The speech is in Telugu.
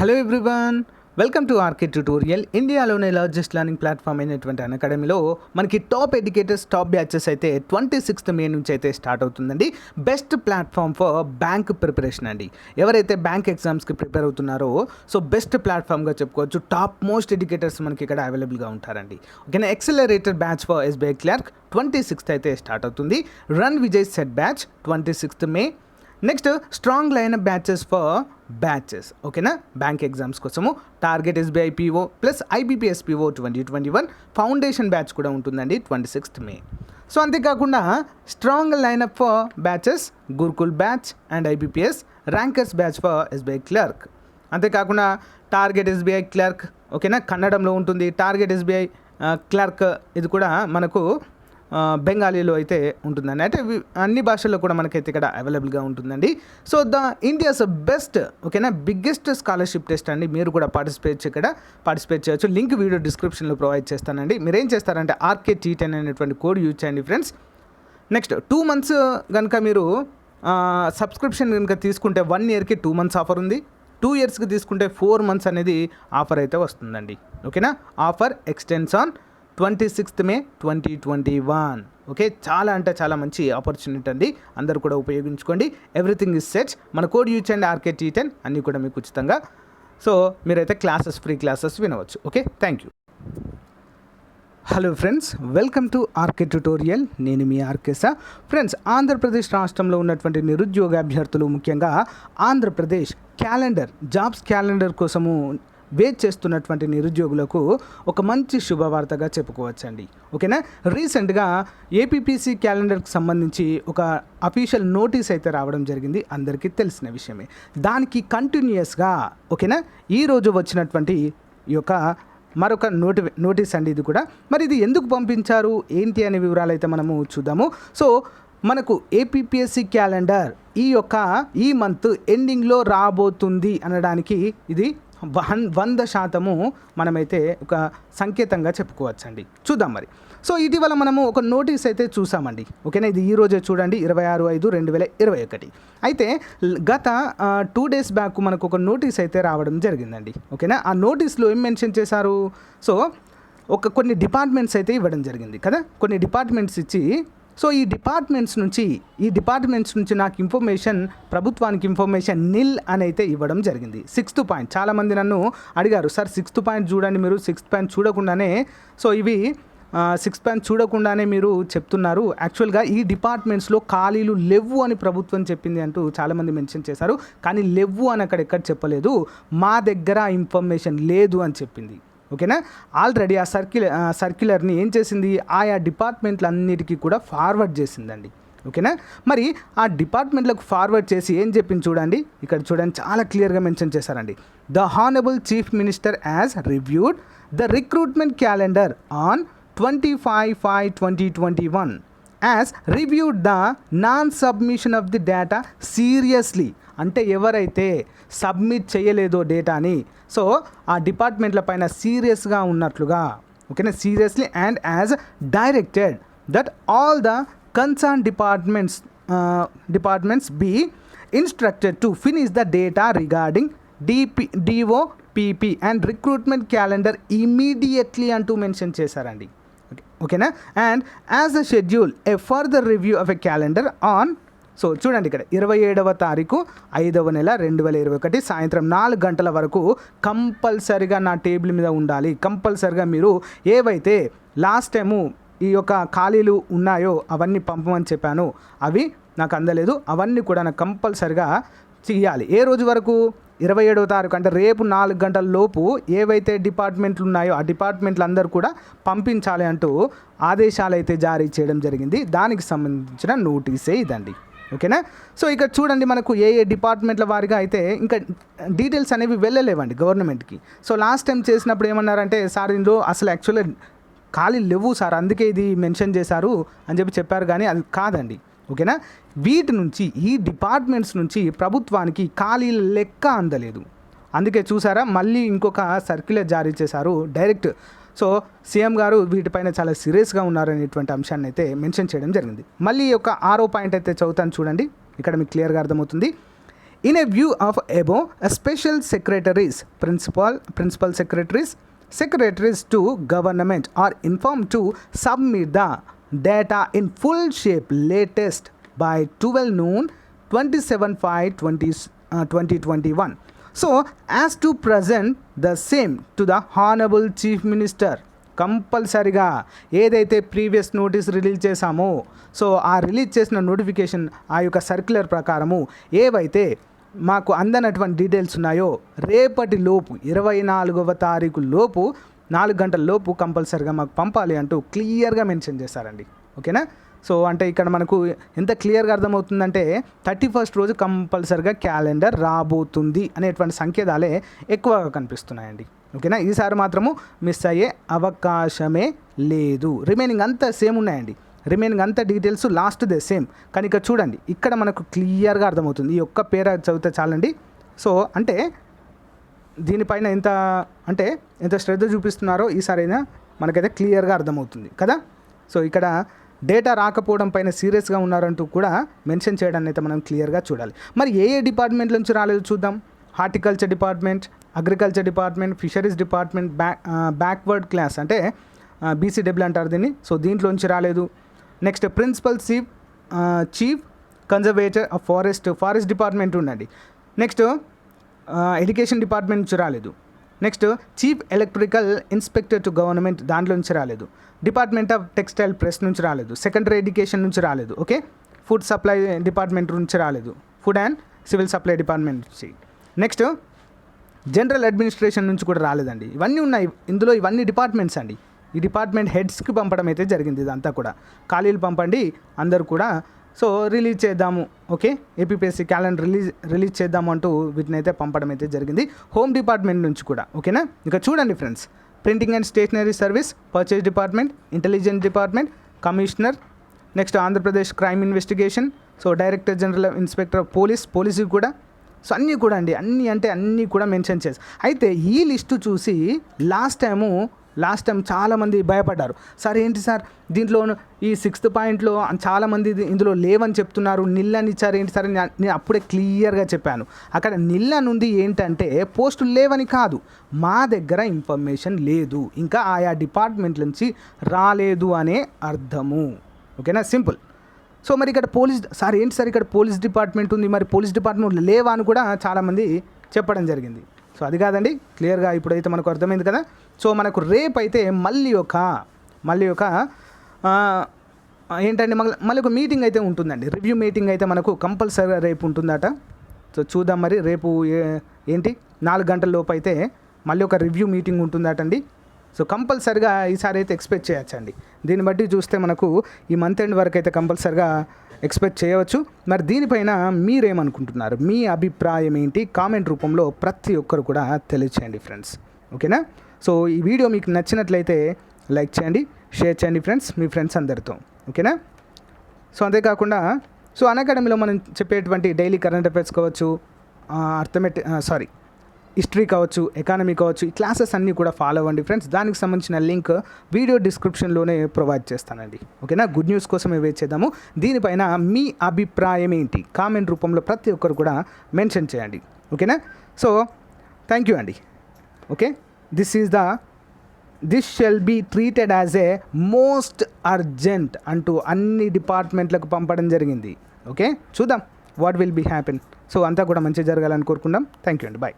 Hello everyone, welcome to RK tutorial. ఇండియాలోనే లార్జెస్ట్ లెర్నింగ్ ప్లాట్ఫామ్ అయినటువంటి అకాడమీలో మనకి టాప్ ఎడ్యుకేటర్స్ టాప్ బ్యాచెస్ అయితే 26th మే నుంచి అయితే స్టార్ట్ అవుతుందండి. Best platform for bank preparation అండి. ఎవరైతే బ్యాంక్ ఎగ్జామ్స్కి ప్రిపేర్ అవుతున్నారో సో బెస్ట్ ప్లాట్ఫామ్గా చెప్పుకోవచ్చు. టాప్ మోస్ట్ ఎడ్యుకేటర్స్ మనకి ఇక్కడ అవైలబుల్గా ఉంటారండి. ఓకేనా. Accelerated batch for SBI clerk 26th అయితే స్టార్ట్ అవుతుంది. Run Vijay set batch 26th May. Next strong line batches for batches, ఓకేనా, బ్యాంక్ ఎగ్జామ్స్ కోసము target SBI PO plus IBPS PO 2021 foundation batch కూడా ఉంటుందండి 26th మే. సో అంతేకాకుండా strong lineup for batches Gurukul batch and IBPS rankers batch for SBI clerk. అంతేకాకుండా టార్గెట్ ఎస్బీఐ క్లర్క్, ఓకేనా, కన్నడంలో ఉంటుంది. టార్గెట్ ఎస్బీఐ క్లర్క్ ఇది కూడా మనకు బెంగాలీలో అయితే ఉంటుందండి. అంటే అన్ని భాషల్లో కూడా మనకైతే ఇక్కడ అవైలబుల్గా ఉంటుందండి. సో ఇండియాస్ బెస్ట్, ఓకేనా, బిగ్గెస్ట్ స్కాలర్షిప్ టెస్ట్ అండి. మీరు కూడా పార్టిసిపేట్ చేయొచ్చు. లింక్ వీడియో డిస్క్రిప్షన్లో ప్రొవైడ్ చేస్తానండి. మీరు ఏం చేస్తారంటే RK-T10 అనేటువంటి కోడ్ యూజ్ చేయండి ఫ్రెండ్స్. నెక్స్ట్ 2 months కనుక మీరు సబ్స్క్రిప్షన్ కనుక తీసుకుంటే 1 yearకి 2 months ఆఫర్ ఉంది. 2 yearsకి తీసుకుంటే 4 months అనేది ఆఫర్ అయితే వస్తుందండి. ఓకేనా. Offer extends on 26th May 2021. Okay, చాలా అంటే చాలా మంచి ఆపర్చునిటీ అండి. అందరూ కూడా ఉపయోగించుకోండి. Everything is set. మన కోడ్ యూజ్ చేయండి RK-T10, అన్నీ కూడా మీకు ఉచితంగా. సో మీరైతే ఫ్రీ క్లాసెస్ వినవచ్చు. Okay, thank you. Hello friends, welcome to RK tutorial. నేను మీ ఆర్కేసా. ఫ్రెండ్స్, ఆంధ్రప్రదేశ్ రాష్ట్రంలో ఉన్నటువంటి నిరుద్యోగ అభ్యర్థులు, ముఖ్యంగా ఆంధ్రప్రదేశ్ జాబ్స్ క్యాలెండర్ కోసము వెయిట్ చేస్తున్నటువంటి నిరుద్యోగులకు ఒక మంచి శుభవార్తగా చెప్పుకోవచ్చండి. ఓకేనా. రీసెంట్గా ఏపీపీఎస్సీ క్యాలెండర్కి సంబంధించి ఒక అఫీషియల్ నోటీస్ అయితే రావడం జరిగింది, అందరికీ తెలిసిన విషయమే. దానికి కంటిన్యూస్గా, ఓకేనా, ఈరోజు వచ్చినటువంటి ఈ యొక్క మరొక నోటీస్ అండి ఇది కూడా. మరి ఇది ఎందుకు పంపించారు ఏంటి అనే వివరాలు అయితే మనము చూద్దాము. సో మనకు ఏపీపీఎస్సీ క్యాలెండర్ ఈ మంత్ ఎండింగ్లో రాబోతుంది అనడానికి ఇది 100% మనమైతే ఒక సంకేతంగా చెప్పుకోవచ్చండి. చూద్దాం మరి. సో ఇటీవల మనము ఒక నోటీస్ అయితే చూసామండి. ఓకేనా. ఇది ఈరోజే చూడండి, 26/5/2021. అయితే గత 2 days బ్యాక్ మనకు ఒక నోటీస్ అయితే రావడం జరిగిందండి. ఓకేనా. ఆ నోటీస్లో ఏం మెన్షన్ చేశారు? సో కొన్ని డిపార్ట్మెంట్స్ అయితే ఇవ్వడం జరిగింది కదా. కొన్ని డిపార్ట్మెంట్స్ ఇచ్చి, సో ఈ డిపార్ట్మెంట్స్ నుంచి నాకు ప్రభుత్వానికి ఇన్ఫర్మేషన్ నిల్ అని అయితే ఇవ్వడం జరిగింది. 6th point. చాలామంది నన్ను అడిగారు, సార్ 6th పాయింట్ చూడండి, మీరు 6th పాయింట్ చూడకుండానే, సో ఇవి 6th పాయింట్ చూడకుండానే మీరు చెప్తున్నారు. యాక్చువల్గా ఈ డిపార్ట్మెంట్స్లో ఖాళీలు లేవు అని ప్రభుత్వం చెప్పింది అంటూ చాలామంది మెన్షన్ చేశారు. కానీ లేవు అని అక్కడెక్కడ చెప్పలేదు, మా దగ్గర ఇన్ఫర్మేషన్ లేదు అని చెప్పింది. ఓకేనా. ఆల్రెడీ ఆ సర్క్యులర్ని ఏం చేసింది, ఆయా డిపార్ట్మెంట్లన్నిటికీ కూడా ఫార్వర్డ్ చేసిందండి. ఓకేనా. మరి ఆ డిపార్ట్మెంట్లకు ఫార్వర్డ్ చేసి ఏం చెప్పింది చూడండి. ఇక్కడ చూడండి, చాలా క్లియర్గా మెన్షన్ చేశారండి. The honourable chief minister has reviewed the recruitment calendar on 25/5/2021 as reviewed the non submission of the data seriously. అంటే ఎవరైతే సబ్మిట్ చేయలేదో డేటాని, సో ఆ డిపార్ట్మెంట్ల పైన సీరియస్గా ఉన్నట్లుగా, ఓకేనా, seriously and as directed that all the concern departments be instructed to finish the data regarding DOPP and recruitment calendar immediately అంటూ మెన్షన్ చేశారండి. ఓకేనా. And as a schedule a further review of a calendar on, so చూడండి ఇక్కడ 27వ తారీఖు 5వ నెల 2021 సాయంత్రం 4 గంటల వరకు కంపల్సరిగా నా టేబుల్ మీద ఉండాలి. కంపల్సరిగా మీరు ఏవైతే లాస్ట్ టైము ఈ యొక్క ఖాళీలు ఉన్నాయో అవన్నీ పంపమని చెప్పాను, అవి నాకు అందలేదు, అవన్నీ కూడా నాకు కంపల్సరిగా చేయాలి. ఏ రోజు వరకు? 27వ తారీఖు, అంటే రేపు 4 గంటల లోపు ఏవైతే డిపార్ట్మెంట్లు ఉన్నాయో ఆ డిపార్ట్మెంట్లు అందరూ కూడా పంపించాలి అంటూ ఆదేశాలు అయితే జారీ చేయడం జరిగింది. దానికి సంబంధించిన నోటీసే ఇదండి. ఓకేనా. సో ఇక్కడ చూడండి, మనకు ఏ డిపార్ట్మెంట్ల వారిగా అయితే ఇంకా డీటెయిల్స్ అనేవి వెళ్ళలేవండి గవర్నమెంట్కి. సో లాస్ట్ టైం చేసినప్పుడు ఏమన్నారంటే, సార్ ఇందులో అసలు యాక్చువల్గా ఖాళీ లేవు సార్, అందుకే ఇది మెన్షన్ చేశారు అని చెప్పారు. కానీ అది కాదండి. ఓకేనా. వీటి నుంచి, ఈ డిపార్ట్మెంట్స్ నుంచి ప్రభుత్వానికి ఖాళీల లెక్క అందలేదు. అందుకే చూసారా, మళ్ళీ ఇంకొక సర్క్యులర్ జారీ చేశారు డైరెక్ట్. సో సీఎం గారు వీటిపైన చాలా సీరియస్గా ఉన్నారనేటువంటి అంశాన్ని అయితే మెన్షన్ చేయడం జరిగింది. మళ్ళీ ఒక 6వ పాయింట్ అయితే చదువుతాను చూడండి, ఇక్కడ మీకు క్లియర్గా అర్థమవుతుంది. In a view of above, a special secretaries, principal secretaries to government are informed to submit the data in full shape latest by 12 noon 27/5/2021. So as to present the same to the Honorable Chief Minister. కంపల్సరిగా ఏదైతే ప్రీవియస్ నోటీస్ రిలీజ్ చేశామో, సో ఆ రిలీజ్ చేసిన నోటిఫికేషన్ ఆ యొక్క సర్క్యులర్ ప్రకారము ఏవైతే మాకు అందనటువంటి డీటెయిల్స్ ఉన్నాయో రేపటి లోపు 24వ తారీఖు లోపు 4 గంటల లోపు కంపల్సరిగా మాకు పంపాలి అంటూ క్లియర్గా మెన్షన్ చేశారండి. ఓకేనా? సో అంటే ఇక్కడ మనకు ఎంత క్లియర్గా అర్థమవుతుందంటే 31st రోజు కంపల్సరిగా క్యాలెండర్ రాబోతుంది అనేటువంటి సంకేతాలే ఎక్కువగా కనిపిస్తున్నాయండి. ఓకేనా? ఈసారి మాత్రము మిస్ అయ్యే అవకాశమే లేదు. రిమైనింగ్ అంతా సేమ్ ఉన్నాయండి. రిమైనింగ్ అంతా డీటెయిల్స్ లాస్ట్ దే సేమ్. కానీ ఇక్కడ చూడండి, ఇక్కడ మనకు క్లియర్గా అర్థమవుతుంది. ఈ ఒక్క పేర చదివితే చాలండి. సో అంటే దీనిపైన ఎంత శ్రద్ధ చూపిస్తున్నారో ఈసారి అయినా మనకైతే క్లియర్గా అర్థమవుతుంది కదా. సో ఇక్కడ డేటా రాకపోవడం పైన సీరియస్గా ఉన్నారంటూ కూడా మెన్షన్ చేయడాన్ని అయితే మనం క్లియర్గా చూడాలి. మరి ఏ డిపార్ట్మెంట్ నుంచి రాలేదో చూద్దాం. Horticulture department, agriculture department, fisheries department, backward class అంటే BCW అంటారు దీన్ని. సో దీంట్లోంచి రాలేదు. Next principal chief conservator of forest department ఉండండి. నెక్స్ట్ ఎడ్యుకేషన్ డిపార్ట్మెంట్ నుంచి రాలేదు. Next chief electrical inspector to government దాంట్లో నుంచి రాలేదు. డిపార్ట్మెంట్ ఆఫ్ టెక్స్టైల్ ప్రెస్ నుంచి రాలేదు. సెకండరీ ఎడ్యుకేషన్ నుంచి రాలేదు. ఓకే, ఫుడ్ సప్లై డిపార్ట్మెంట్ నుంచి రాలేదు. Food and civil supply department నుంచి. నెక్స్ట్ జనరల్ అడ్మినిస్ట్రేషన్ నుంచి కూడా రాలేదండి. ఇవన్నీ ఉన్నాయి ఇందులో, ఇవన్నీ డిపార్ట్మెంట్స్ అండి. ఈ డిపార్ట్మెంట్ హెడ్స్కి పంపడం అయితే జరిగింది. ఇదంతా కూడా ఖాళీలు పంపండి అందరూ కూడా, సో రిలీజ్ చేద్దాము. ఓకే, ఏపీపీఎస్సీ క్యాలెండర్ రిలీజ్ చేద్దాము అంటూ వీటిని అయితే పంపడం అయితే జరిగింది. హోమ్ డిపార్ట్మెంట్ నుంచి కూడా. ఓకేనా? ఇక చూడండి friends, printing and stationery service, purchase department, intelligence department, commissioner, next Andhra Pradesh crime investigation, so director general inspector police కూడా. సో అన్నీ కూడా అండి, అన్నీ కూడా మెన్షన్ చేసి అయితే ఈ లిస్టు చూసి లాస్ట్ టైం చాలామంది భయపడ్డారు. సార్ ఏంటి సార్ దీంట్లో ఈ 6th పాయింట్లో చాలామంది ఇందులో లేవని చెప్తున్నారు, నిల్ అని ఇచ్చారు ఏంటి సార్. నేను అప్పుడే క్లియర్గా చెప్పాను, అక్కడ నిల్ అని ఉంది ఏంటంటే పోస్టులు లేవని కాదు, మా దగ్గర ఇన్ఫర్మేషన్ లేదు, ఇంకా ఆయా డిపార్ట్మెంట్ నుంచి రాలేదు అనే అర్థము. ఓకేనా? సింపుల్. సో మరి ఇక్కడ సార్ ఏంటి సార్ ఇక్కడ పోలీస్ డిపార్ట్మెంట్ ఉంది, మరి పోలీస్ డిపార్ట్మెంట్ లేవా అని కూడా చాలామంది చెప్పడం జరిగింది. సో అది కాదండి, క్లియర్గా ఇప్పుడైతే మనకు అర్థమైంది కదా. సో మనకు రేపు అయితే మళ్ళీ ఒక ఏంటంటే మళ్ళీ ఒక మీటింగ్ అయితే ఉంటుందండి. రివ్యూ మీటింగ్ అయితే మనకు కంపల్సరీగా రేపు ఉంటుందట. సో చూద్దాం మరి రేపు 4 గంటల లోపు అయితే మళ్ళీ ఒక రివ్యూ మీటింగ్ ఉంటుందటండి. సో కంపల్సరిగా ఈసారి అయితే ఎక్స్పెక్ట్ చేయొచ్చండి. దీన్ని బట్టి చూస్తే మనకు ఈ మంత్ ఎండ్ వరకు అయితే కంపల్సరిగా ఎక్స్పెక్ట్ చేయవచ్చు. మరి దీనిపైన మీరేమనుకుంటున్నారు, మీ అభిప్రాయం ఏంటి, కామెంట్ రూపంలో ప్రతి ఒక్కరు కూడా తెలియచేయండి ఫ్రెండ్స్. ఓకేనా? సో ఈ వీడియో మీకు నచ్చినట్లయితే లైక్ చేయండి, షేర్ చేయండి ఫ్రెండ్స్, మీ ఫ్రెండ్స్ అందరితో. ఓకేనా? సో అంతేకాకుండా అన్అకాడమీలో మనం చెప్పేటువంటి డైలీ కరెంట్ అఫైర్స్ కావచ్చు, హిస్టరీ కావచ్చు, ఎకానమీ కావచ్చు, ఈ క్లాసెస్ అన్నీ కూడా ఫాలో అవ్వండి ఫ్రెండ్స్. దానికి సంబంధించిన లింక్ వీడియో డిస్క్రిప్షన్లోనే ప్రొవైడ్ చేస్తానండి. ఓకేనా? గుడ్ న్యూస్ కోసమే వెయిట్ చేద్దాము. దీనిపైన మీ అభిప్రాయం ఏంటి కామెంట్ రూపంలో ప్రతి ఒక్కరు కూడా మెన్షన్ చేయండి. ఓకేనా? సో థ్యాంక్ యూ అండి. Okay, this shall be treated as a most urgent అంటూ అన్ని డిపార్ట్మెంట్లకు పంపడం జరిగింది. ఓకే, చూద్దాం what will be happen. So అంతా కూడా మంచిగా జరగాలని కోరుకుందాం. థ్యాంక్ యూ అండి. బాయ్.